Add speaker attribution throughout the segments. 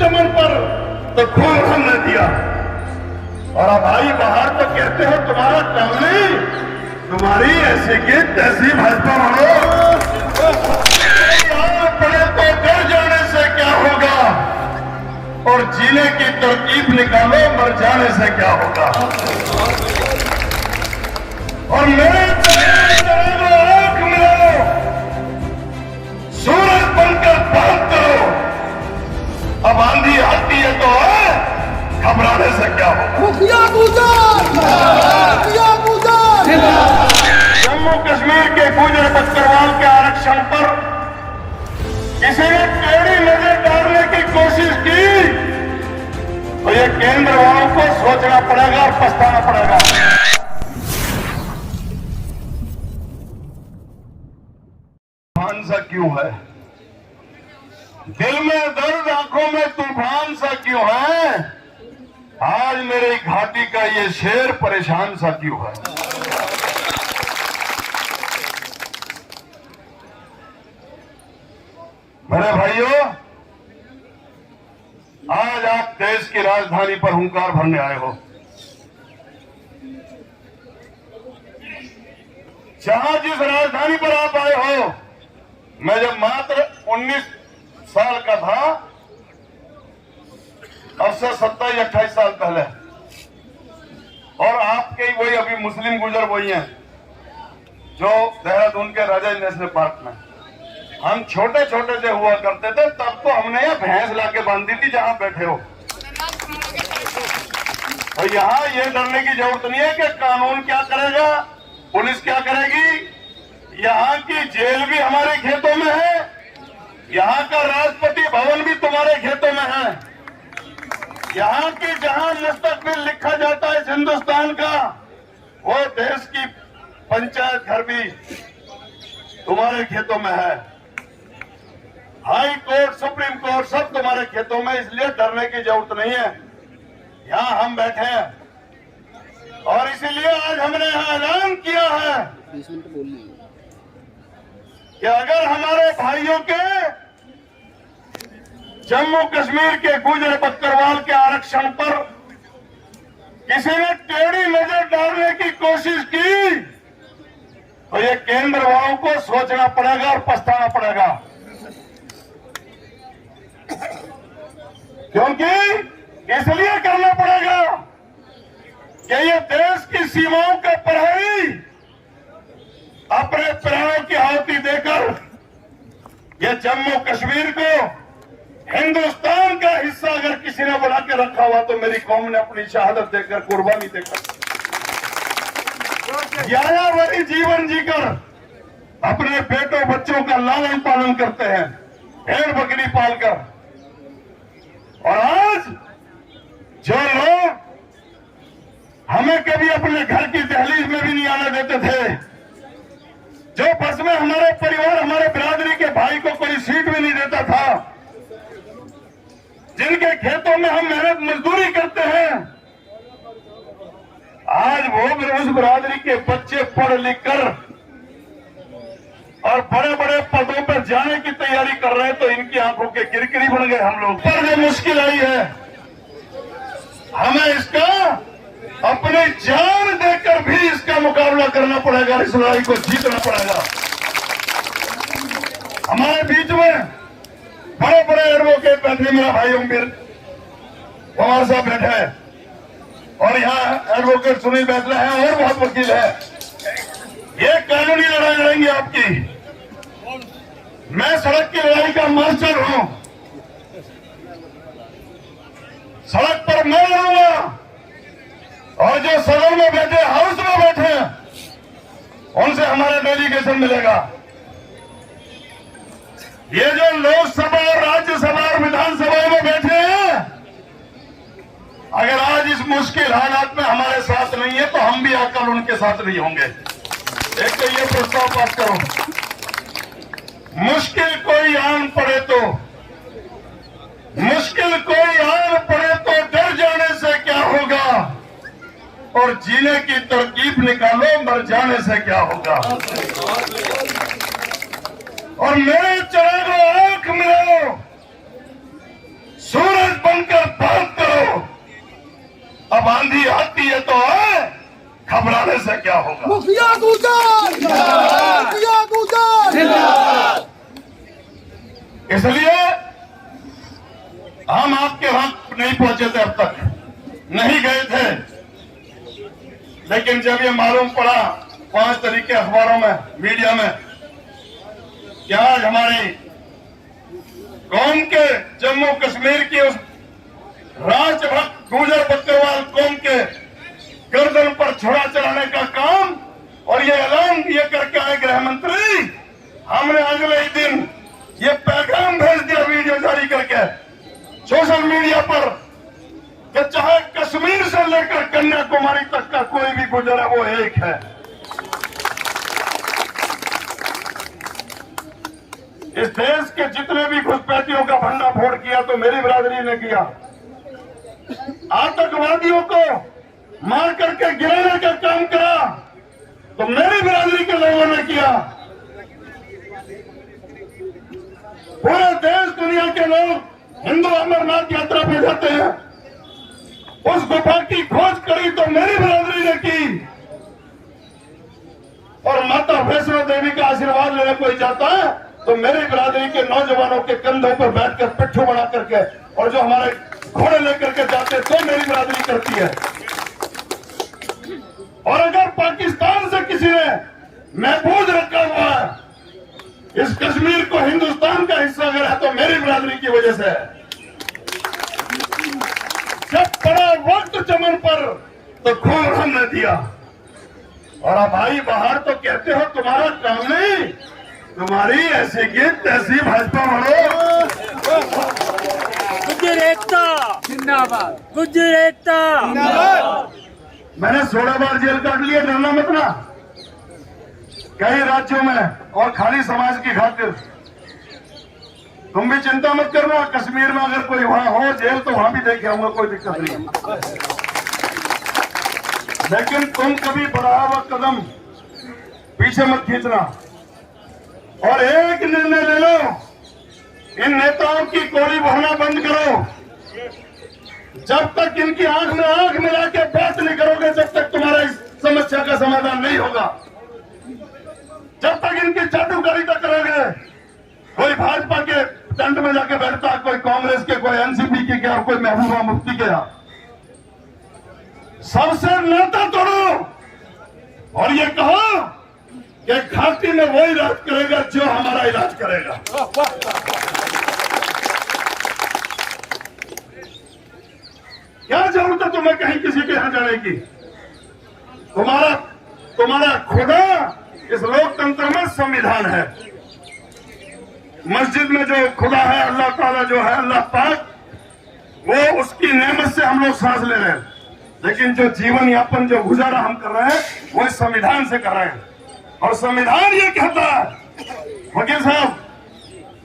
Speaker 1: चमन पर तो खून हमने दिया। और अब भाई बाहर तो कहते हो तुम्हारा काम नहीं, तुम्हारी ऐसी की तैसी भाजपा वालों पड़े तो डर जाने से क्या होगा, और जीने की तरकीब निकालो, मर जाने से क्या होगा। और मेरे आंख मिलाओ, सूरज बनकर बात करो। अब आंधी आती है तो घबराने से क्या होगा। जम्मू कश्मीर के गुजर बकरवाल के आरक्षण पर किसी ने टेढ़ी नजर डालने की कोशिश की तो ये केंद्र वालों को सोचना पड़ेगा और पछताना पड़ेगा। तूफान सा क्यों है दिल में दर्द, आंखों में तूफान सा क्यों है, आज मेरी घाटी का ये शेर परेशान सा क्यों है। मेरे भाइयों, आज आप देश की राजधानी पर हुंकार भरने आए हो, जहां जिस राजधानी पर आप आए हो, मैं जब मात्र 19 साल का था, अब से 27-28 साल पहले, और आपके ही वही अभी मुस्लिम गुजर वही हैं जो देहरादून के राजा नेशनल पार्क में, हम छोटे छोटे से हुआ करते थे, तब तो हमने यह भैंस लाके बांधी थी जहां बैठे हो। और यहाँ ये डरने की जरूरत नहीं है कि कानून क्या करेगा, पुलिस क्या करेगी। यहाँ की जेल भी हमारे खेतों में है, यहाँ का राष्ट्रपति भवन भी तुम्हारे खेतों में है, यहाँ की जहां मुस्तकबिल लिखा जाता है इस हिंदुस्तान का, वो देश की पंचायत घर भी तुम्हारे खेतों में है, हाई कोर्ट, सुप्रीम कोर्ट सब तुम्हारे खेतों में, इसलिए डरने की जरूरत नहीं है। यहाँ हम बैठे हैं और इसीलिए आज हमने यहाँ ऐलान किया है कि अगर हमारे भाइयों के जम्मू कश्मीर के गुजर बकरवाल के आरक्षण पर किसी ने टेढ़ी नजर डालने की कोशिश की तो ये केंद्र वालों को सोचना पड़ेगा और पछताना पड़ेगा। क्योंकि इसलिए करना पड़ेगा कि ये देश की सीमाओं का प्रहरी अपने प्राणों की आहुति देकर ये जम्मू कश्मीर को हिंदुस्तान का हिस्सा अगर किसी ने बना के रखा हुआ तो मेरी कौम ने अपनी शहादत देकर, कुर्बानी देकर, यायावरी जीवन जीकर अपने बेटों बच्चों का लालन पालन करते हैं, भेड़ बकरी पालकर। और आज जो लोग हमें कभी अपने घर की दहलीज में भी नहीं आने देते थे, जो बस में हमारे परिवार, हमारे बिरादरी के भाई को कोई सीट भी नहीं देता था, जिनके खेतों में हम मेहनत मजदूरी करते हैं, आज वो उस बिरादरी के बच्चे पढ़ लिख कर और बड़े बड़े पदों पर जाने की तैयारी कर रहे हैं, तो इनकी आंखों के किरकिरी बन गए हम लोग। पर जो मुश्किल आई है, हमें इसका अपनी जान देकर भी इसका मुकाबला करना पड़ेगा, इस लड़ाई को जीतना पड़ेगा। हमारे बीच में बड़े बड़े एडवोकेट बैठे, मेरा भाई उम्मीर कुमार साहब बैठे हैं, और यहाँ एडवोकेट सुनील बैठे हैं, और बहुत वकील है। ये कानूनी लड़ाई लड़ेंगे आपकी। मैं सड़क की लड़ाई का मास्टर हूं, सड़क पर मैं लड़ूंगा, और जो सदन में बैठे, हाउस में बैठे, उनसे हमारा डेलीगेशन मिलेगा। ये जो लोकसभा और राज्यसभा और विधानसभा में बैठे हैं, अगर आज इस मुश्किल हालात में हमारे साथ नहीं है तो हम भी आकर उनके साथ नहीं होंगे। एक तो ये प्रस्ताव पास करो, मुश्किल कोई आन पड़े तो, मुश्किल कोई आन पड़े तो डर जाने से क्या होगा, और जीने की तरकीब निकालो, मर जाने से क्या होगा। और मेरे चरणों आंख मिलाओ, सूरज बनकर बात करो। अब आंधी आती है तो आए, घबराने से क्या होगा।
Speaker 2: मुखिया गुजर जिंदाबाद, मुखिया गुजर जिंदाबाद।
Speaker 1: इसलिए हम आपके वक्त नहीं पहुंचे थे, अब तक नहीं गए थे, लेकिन जब ये मालूम पड़ा 5 तारीख के अखबारों में, मीडिया में, क्या आज हमारी कौम के जम्मू कश्मीर की उस राष्ट्रभक्त गुर्जर बकरवाल कौम के गर्दन पर छुरा चढ़ाने का काम और ये ऐलान ये करके आए गृह मंत्री, हमने अगले ही दिन ये पैगाम भेज दिया वीडियो जारी करके सोशल मीडिया पर कि चाहे कश्मीर से लेकर कन्याकुमारी तक का कोई भी गुजर है वो एक है। इस देश के जितने भी घुसपैठियों का भंडाफोड़ किया तो मेरी बिरादरी ने किया, आतंकवादियों को मार करके गिराने का काम करा तो मेरी बिरादरी के लोगों ने किया। पूरे देश दुनिया के लोग हिंदू अमरनाथ यात्रा पे जाते हैं, उस गुफा की खोज करी तो मेरी बिरादरी ने की। और माता वैष्णो देवी का आशीर्वाद लेने कोई जाता है तो मेरी बिरादरी के नौजवानों के कंधों पर बैठकर पिट्ठू बना करके और जो हमारे घोड़े लेकर के जाते तो मेरी बिरादरी करती है। और अगर पाकिस्तान से किसी ने महफूज रखा हुआ है इस कश्मीर को हिंदुस्तान का हिस्सा अगर है तो मेरी बिरादरी की वजह से है। जब पड़ा वक्त चमन पर तो खून हमने दिया। और अब भाई बाहर तो कहते हो तुम्हारा काम नहीं, तुम्हारी ऐसी की तैसी भाजपा बढ़ो।
Speaker 3: गुज्जर एकता जिंदाबाद, गुज्जर एकता जिंदाबाद।
Speaker 1: मैंने 16 बार जेल काट लिया, डरना मत ना, कई राज्यों में और खाली समाज की खातिर। तुम भी चिंता मत करना, कश्मीर में अगर कोई वहां हो जेल तो वहां भी देखे आऊंगा, कोई दिक्कत नहीं। लेकिन तुम कभी बढ़ा हुआ कदम पीछे मत खींचना और एक निर्णय ले लो, इन नेताओं की कोड़ी बहना बंद करो। जब तक इनकी आंख में आंख मिला के बात नहीं करोगे जब तक तुम्हारा इस समस्या का समाधान नहीं होगा। जब तक इनकी चाटुकारी तक करोगे, कोई भाजपा के टेंट में जाके बैठता, कोई कांग्रेस के, कोई एनसीपी के क्या, कोई महबूबा मुफ्ती के, सबसे नाता तोड़ो और ये कहो कि घाटी में वो इलाज करेगा जो हमारा इलाज करेगा। क्या जरूरत है तुम्हें कहीं किसी के यहां जाने की? तुम्हारा खुदा इस लोकतंत्र में संविधान है। मस्जिद में जो खुदा है, अल्लाह ताला जो है, अल्लाह पाक, वो उसकी नेमत से हम लोग सांस ले रहे हैं। लेकिन जो जीवन यापन जो गुजारा हम कर रहे हैं वो इस संविधान से कर रहे हैं। और संविधान ये कहता है, वकील साहब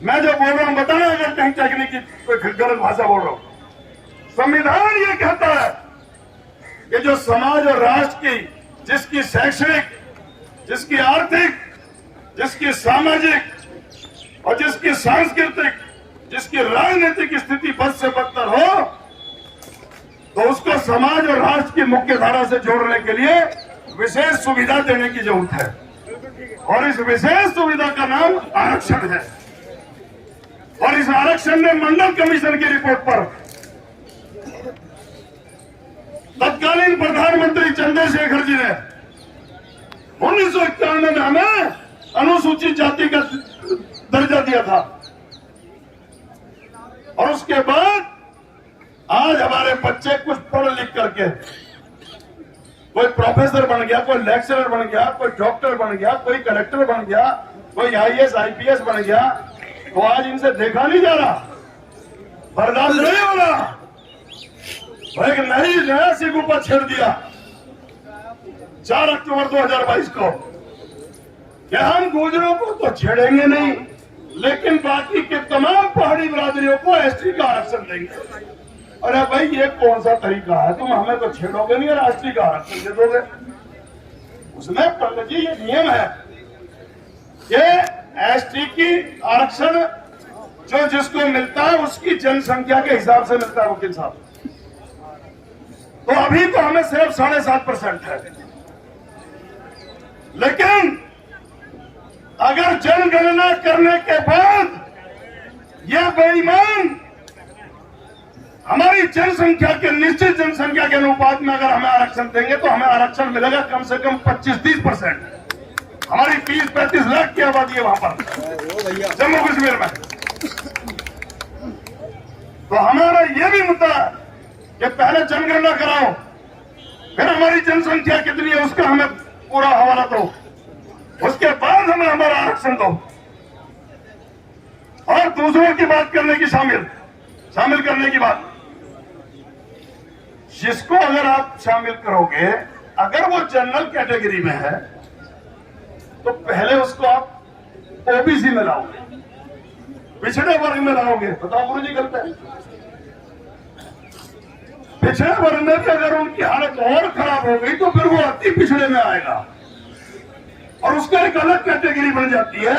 Speaker 1: मैं जो बोल रहा हूं बताना अगर कहीं टेक्निक कोई गलत भाषा बोल रहा हूं। संविधान ये कहता है कि जो समाज और राष्ट्र की, जिसकी शैक्षणिक, जिसकी आर्थिक, जिसकी सामाजिक और जिसकी सांस्कृतिक, जिसकी राजनीतिक स्थिति बद से बदतर हो तो उसको समाज और राष्ट्र की मुख्य धारा से जोड़ने के लिए विशेष सुविधा देने की जरूरत है। और इस विशेष सुविधा का नाम आरक्षण है। और इस आरक्षण ने मंडल कमीशन की रिपोर्ट पर तत्कालीन प्रधानमंत्री चंद्रशेखर जी ने 1991 में हमें अनुसूचित जाति का दर्जा दिया था। और उसके बाद आज हमारे बच्चे कुछ पढ़ लिख करके कोई प्रोफेसर बन गया, कोई लेक्चरर बन गया, कोई डॉक्टर बन गया, कोई कलेक्टर बन गया, कोई आईएएस आईपीएस बन गया, तो आज इनसे देखा नहीं जा रहा, बर्दाश्त नहीं हो रहा। एक नया सिगु पर छेड़ दिया 4 अक्टूबर 2022 को कि हम गुर्जरों को तो छेड़ेंगे नहीं, लेकिन बाकी के तमाम पहाड़ी बिरादरियों को एसटी का आरक्षण देंगे। अरे भाई ये कौन सा तरीका है? तुम हमें तो छेड़ोगे नहीं और एसटी का आरक्षण दे दोगे। उसमें पंडित जी ये नियम है कि एसटी की आरक्षण जो जिसको मिलता है उसकी जनसंख्या के हिसाब से मिलता है वकील साहब। तो अभी तो हमें सिर्फ 7.5% है, लेकिन अगर जनगणना करने के बाद यह बेईमान हमारी जनसंख्या के निश्चित जनसंख्या के अनुपात में अगर हमें आरक्षण देंगे तो हमें आरक्षण मिलेगा कम से कम 25-30%। हमारी 30-35 लाख की आबादी है वहां पर जम्मू कश्मीर में। तो हमारा यह भी मुद्दा है कि पहले जनगणना कराओ, फिर हमारी जनसंख्या कितनी है उसका हमें पूरा हवाला दो, उसके बाद हमें हमारा आरक्षण दो। और दूसरों की बात करने की शामिल करने की बात, जिसको अगर आप शामिल करोगे, अगर वो जनरल कैटेगरी में है तो पहले उसको आप ओबीसी में लाओगे, पिछड़े वर्ग में लाओगे। बताओ गुरु जी गलत है? पिछड़े वर्ग में भी अगर उनकी हालत और खराब हो गई तो फिर वो अति पिछड़े में आएगा और उसका एक अलग कैटेगरी बन जाती है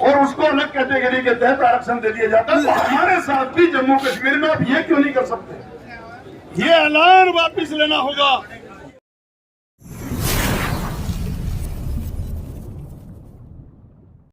Speaker 1: और उसको अलग कैटेगरी के तहत आरक्षण दे दिया जाता है। तो हमारे साथ भी जम्मू कश्मीर में आप ये क्यों नहीं कर सकते? ये ऐलान वापिस लेना होगा